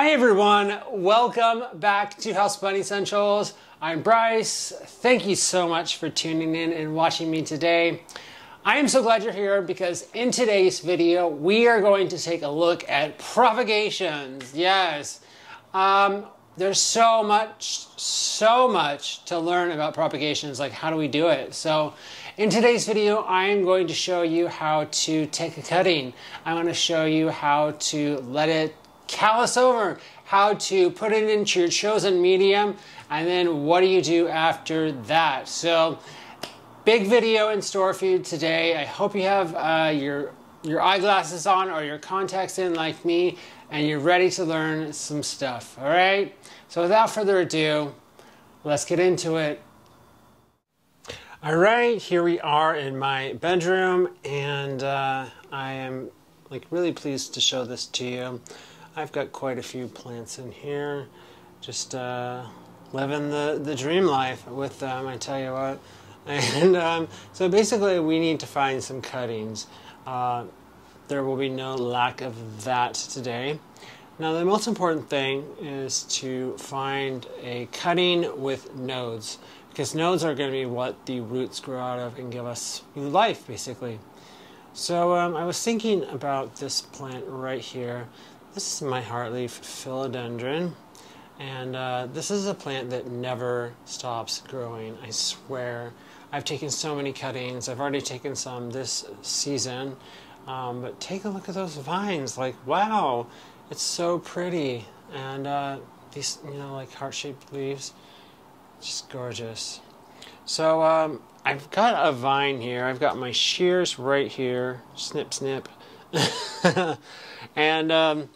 Hi everyone, welcome back to Houseplant Essentials. I'm Bryce. Thank you so much for tuning in and watching me today. I am so glad you're here because in today's video we are going to take a look at propagations. Yes, there's so much to learn about propagations, like how do we do it. So in today's video I am going to show you how to take a cutting. I'm going to show you how to let it callus over, how to put it into your chosen medium, and then what do you do after that. So big video in store for you today. I hope you have your eyeglasses on or your contacts in like me and you're ready to learn some stuff. All right, so without further ado, let's get into it. All right, here we are in my bedroom, and I am really pleased to show this to you. I've got quite a few plants in here, just living the dream life with them, I tell you what. And so basically we need to find some cuttings. There will be no lack of that today. Now the most important thing is to find a cutting with nodes, because nodes are going to be what the roots grow out of and give us new life, basically. So I was thinking about this plant right here. This is my heartleaf philodendron, and this is a plant that never stops growing, I swear. I've taken so many cuttings. I've already taken some this season, but take a look at those vines. Like, wow, it's so pretty. And these, like heart-shaped leaves, just gorgeous. So I've got a vine here. I've got my shears right here. Snip, snip. And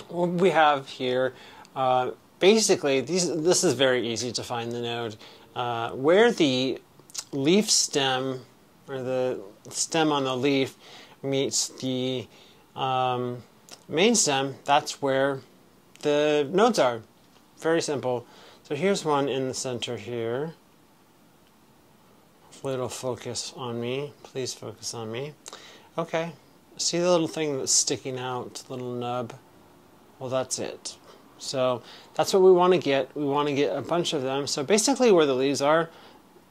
what we have here, basically, this is very easy to find the node. Where the leaf stem, or the stem on the leaf, meets the main stem, that's where the nodes are. Very simple. So here's one in the center here. Hopefully it'll focus on me. Please focus on me. Okay. See the little thing that's sticking out, little nub? Well, that's it. So that's what we want to get. We want to get a bunch of them. So basically where the leaves are,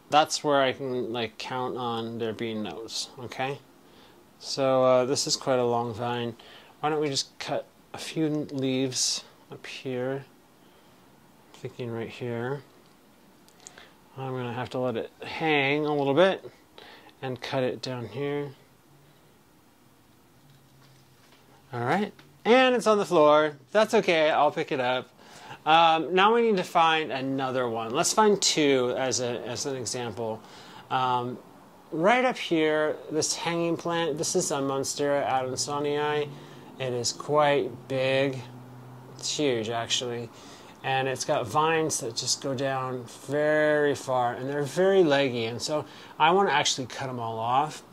that's where I can count on there being nodes. Okay. So this is quite a long vine. Why don't we just cut a few leaves up here? I'm thinking right here. I'm going to have to let it hang a little bit and cut it down here. All right. And it's on the floor. That's okay, I'll pick it up. Now we need to find another one. Let's find two as an example. Right up here, this hanging plant, this is a Monstera adansonii. It is quite big. It's huge, actually. And it's got vines that just go down very far, and they're very leggy. And so I want to actually cut them all off.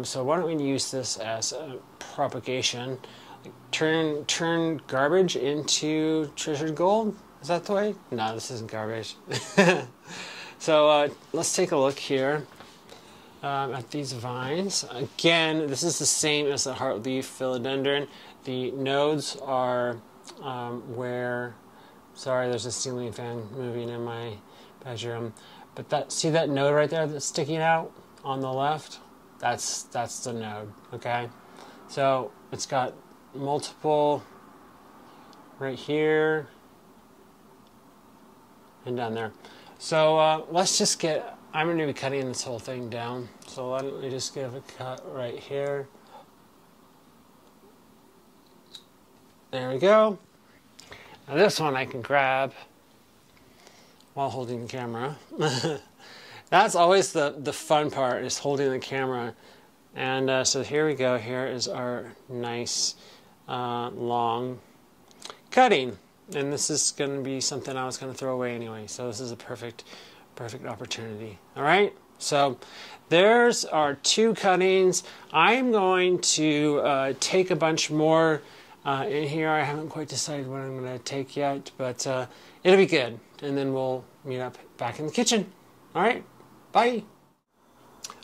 So why don't we use this as a propagation? Turn garbage into treasured gold? Is that the way? No, this isn't garbage. So let's take a look here at these vines. Again, this is the same as the heartleaf philodendron. The nodes are where... Sorry, there's a ceiling fan moving in my bedroom. But see that node right there that's sticking out on the left? That's the node, okay? So it's got multiple right here and down there. So let's just get, I'm going to be cutting this whole thing down. So let me just give a cut right here. There we go. Now this one I can grab while holding the camera. That's always the fun part, is holding the camera. And so here we go. Here is our nice long cutting. And this is going to be something I was going to throw away anyway. So this is a perfect opportunity. All right. So there's our two cuttings. I'm going to take a bunch more in here. I haven't quite decided what I'm going to take yet, but it'll be good. And then we'll meet up back in the kitchen. All right. Bye.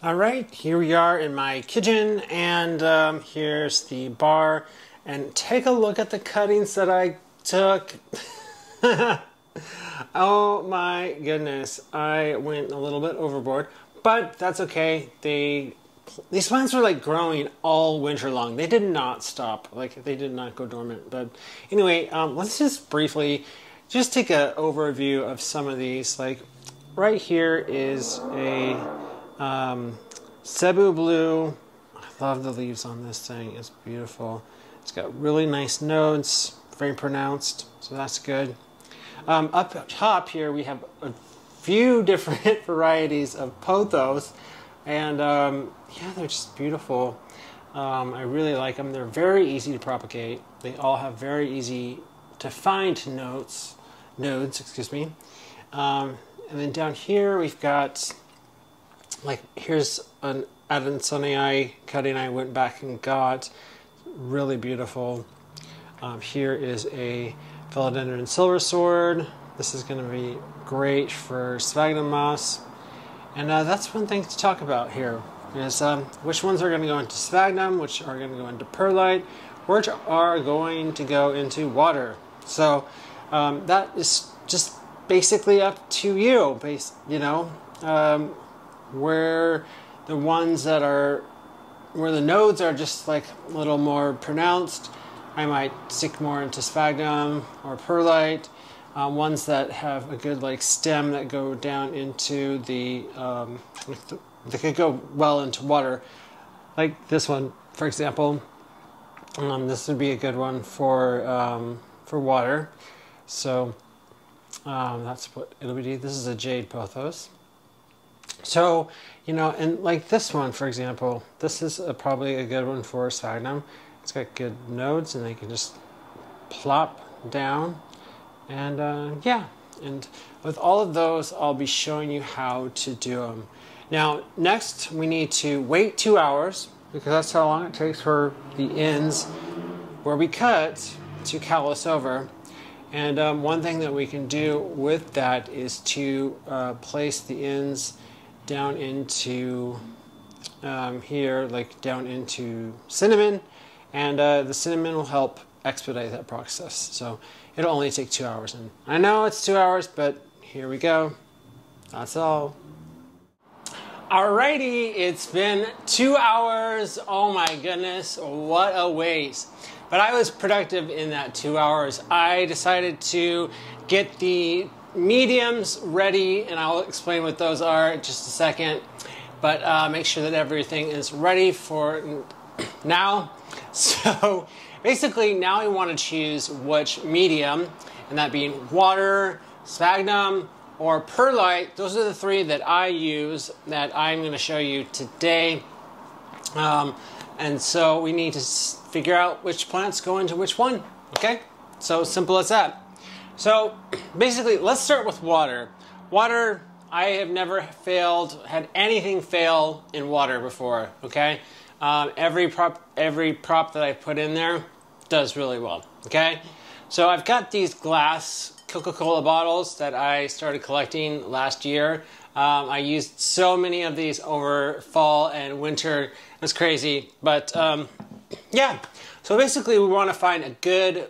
All right, here we are in my kitchen, and here's the bar and take a look at the cuttings that I took. Oh my goodness, I went a little bit overboard, but that's okay. These plants were like growing all winter long. They did not stop, like they did not go dormant. But anyway, let's just briefly just take an overview of some of these. Like right here is a Cebu blue. I love the leaves on this thing. It's beautiful. It's got really nice nodes, very pronounced, so that's good. Up top here we have a few different varieties of pothos, and yeah, they're just beautiful. I really like them. They're very easy to propagate. They all have very easy to find nodes, excuse me. And then down here we've got, like, here's an Adansonii cutting I went back and got. Really beautiful. Here is a Philodendron silver sword. This is going to be great for sphagnum moss. And that's one thing to talk about here is which ones are going to go into sphagnum, which are going to go into perlite, which are going to go into water. So that is just basically up to you. Where the ones that are, where the nodes are just like a little more pronounced, I might stick more into sphagnum or perlite. Ones that have a good like stem that go down into the, they could go well into water. Like this one, for example. This would be a good one for water. So that's what it'll be. This is a jade pothos. So, you know, and like this one, for example, this is probably a good one for sphagnum. It's got good nodes and they can just plop down. And yeah, and with all of those, I'll be showing you how to do them. Now, next we need to wait 2 hours because that's how long it takes for the ends where we cut to callus over. And one thing that we can do with that is to place the ends down into here, like down into cinnamon, and the cinnamon will help expedite that process. So it'll only take 2 hours, and I know it's 2 hours, but here we go. That's all. Alrighty, it's been 2 hours. Oh my goodness, what a waste. But I was productive in that 2 hours. I decided to get the mediums ready, and I'll explain what those are in just a second. But make sure that everything is ready for now. So basically, now we want to choose which medium, and that being water, sphagnum, or perlite. Those are the three that I use that I'm going to show you today. And so we need to figure out which plants go into which one. Okay? So simple as that. So basically, let's start with water. Water, I have never had anything fail in water before. Okay? Every prop that I put in there does really well. Okay? So I've got these glass Coca-Cola bottles that I started collecting last year. I used so many of these over fall and winter. It was crazy. But yeah, so basically we want to find a good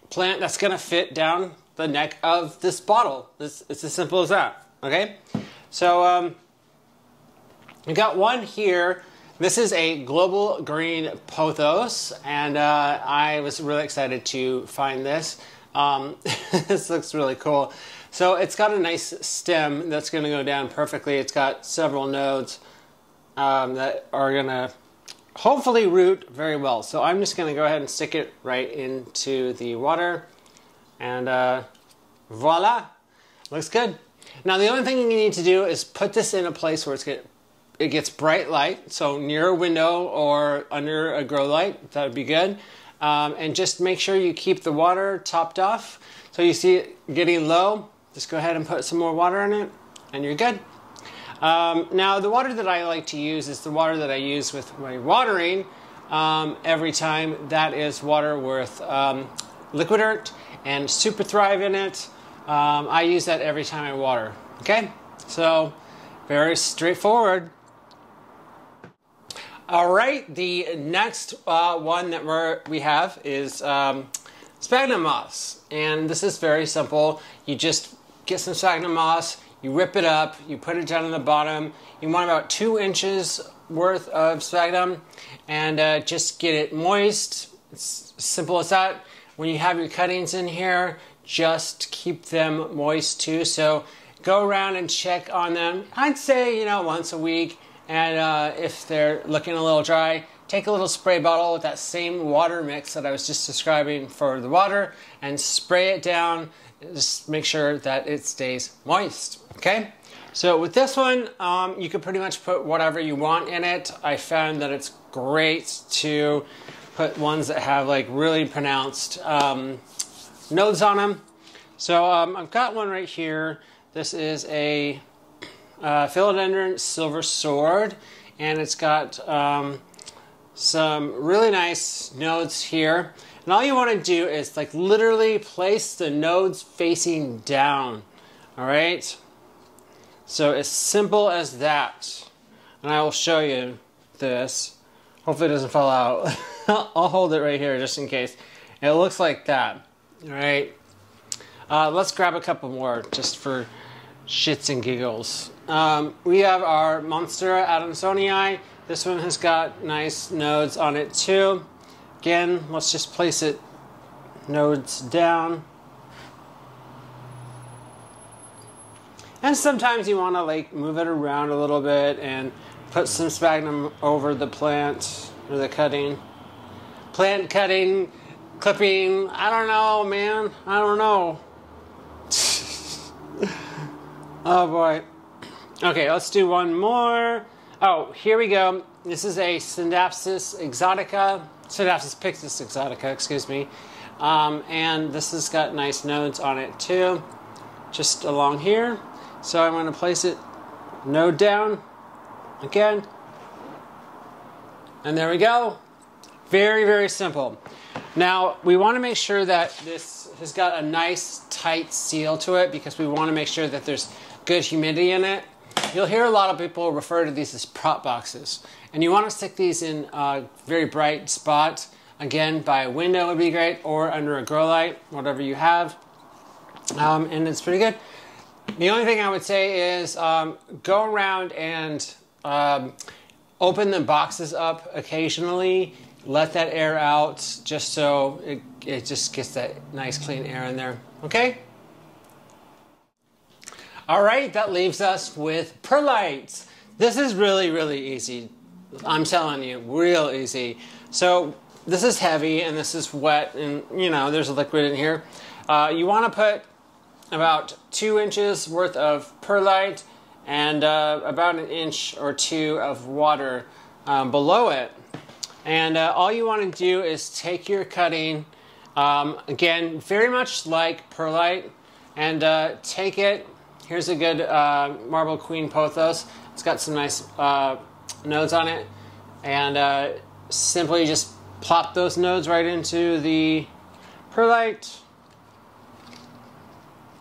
plant that's going to fit down the neck of this bottle. It's as simple as that. Okay? So we got one here. This is a global green pothos, and I was really excited to find this. This looks really cool. So it's got a nice stem that's going to go down perfectly. It's got several nodes that are going to hopefully root very well. So I'm just going to go ahead and stick it right into the water. And voila, looks good. Now the only thing you need to do is put this in a place where it gets bright light. So near a window or under a grow light, that would be good. And just make sure you keep the water topped off. So you see it getting low, just go ahead and put some more water in it, and you're good. Now, the water that I like to use is the water that I use with my watering every time. That is water with liquid earth and Super Thrive in it. I use that every time I water. Okay? So, very straightforward. All right, the next one that we have is sphagnum moss. And this is very simple. You just get some sphagnum moss, you rip it up, you put it down on the bottom. You want about 2 inches worth of sphagnum, and just get it moist. It's simple as that. When you have your cuttings in here, just keep them moist too. So go around and check on them. I'd say, once a week. And if they're looking a little dry, take a little spray bottle with that same water mix that I was just describing for the water and spray it down. Just make sure that it stays moist, okay? So with this one, you can pretty much put whatever you want in it. I found that it's great to put ones that have like really pronounced nodes on them. So I've got one right here. This is a philodendron silver sword, and it's got some really nice nodes here. And all you want to do is like literally place the nodes facing down. All right. So as simple as that. And I will show you this. Hopefully it doesn't fall out. I'll hold it right here just in case. It looks like that. All right. Let's grab a couple more just for shits and giggles. We have our Monstera Adamsonii. This one has got nice nodes on it too. Again, let's just place it nodes down. And sometimes you want to like move it around a little bit and put some sphagnum over the plant or the cutting. Plant cutting, clipping, I don't know, man. I don't know. Oh boy. Okay, let's do one more. Oh, here we go. This is a Scindapsus pictus exotica, excuse me. And this has got nice nodes on it too, just along here. So I'm going to place it node down again. And there we go. Very, very simple. Now, we want to make sure that this has got a nice tight seal to it because we want to make sure that there's good humidity in it. You'll hear a lot of people refer to these as prop boxes. And you want to stick these in a very bright spot. Again, by a window would be great, or under a grow light, whatever you have. And it's pretty good. The only thing I would say is go around and open the boxes up occasionally. Let that air out just so it just gets that nice clean air in there. Okay? All right, that leaves us with perlite. This is really, really easy. I'm telling you, real easy. So this is heavy and this is wet and, there's a liquid in here. You want to put about 2 inches worth of perlite and about 1 inch or 2 of water below it. And all you want to do is take your cutting, again, very much like perlite, and take it. Here's a good marble queen pothos. It's got some nice nodes on it. And simply just plop those nodes right into the perlite.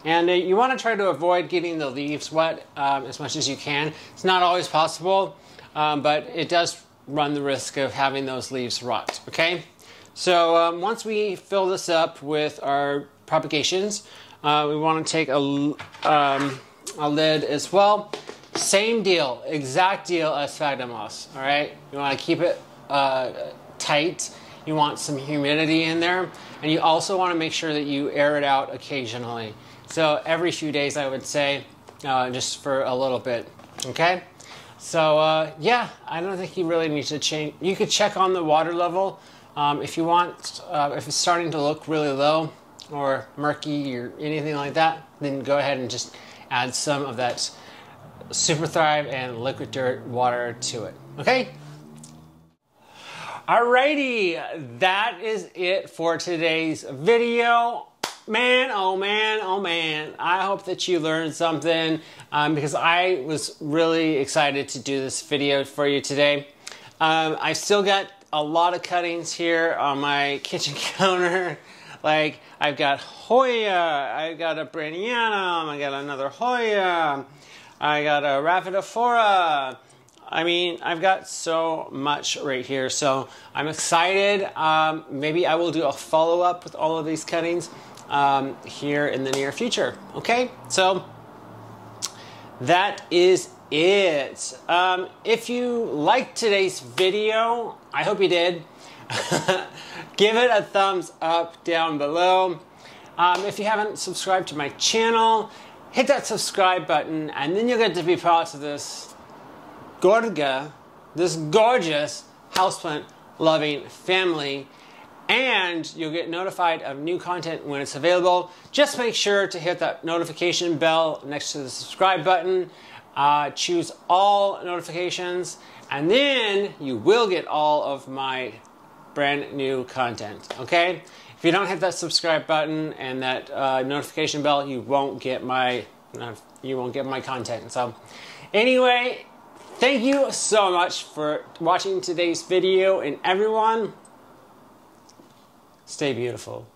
And you want to try to avoid getting the leaves wet as much as you can. It's not always possible, but it does run the risk of having those leaves rot. Okay? So once we fill this up with our propagations, we want to take a lid as well. Same deal, exact deal as sphagnum moss. All right, you want to keep it tight. You want some humidity in there, and you also want to make sure that you air it out occasionally. So every few days, I would say, just for a little bit. Okay. So yeah, I don't think you really need to change. You could check on the water level if you want. If it's starting to look really low or murky or anything like that, then go ahead and just add some of that Super Thrive and liquid dirt water to it. Okay? Alrighty, that is it for today's video. Man, oh man, oh man. I hope that you learned something because I was really excited to do this video for you today. I still got a lot of cuttings here on my kitchen counter. Like, I've got Hoya, I've got a Brandyanum, I got another Hoya, I got a Rhaphidophora, I mean, I've got so much right here, so I'm excited. Maybe I will do a follow-up with all of these cuttings here in the near future. Okay, so that is it. If you liked today's video, I hope you did. Give it a thumbs up down below. If you haven't subscribed to my channel, hit that subscribe button, and then you'll get to be part of this gorgeous houseplant loving family, and you'll get notified of new content when it's available. Just make sure to hit that notification bell next to the subscribe button. Choose all notifications, and then you will get all of my brand new content. Okay? If you don't hit that subscribe button and that notification bell, you won't get my content. So, anyway, thank you so much for watching today's video, and everyone, stay beautiful.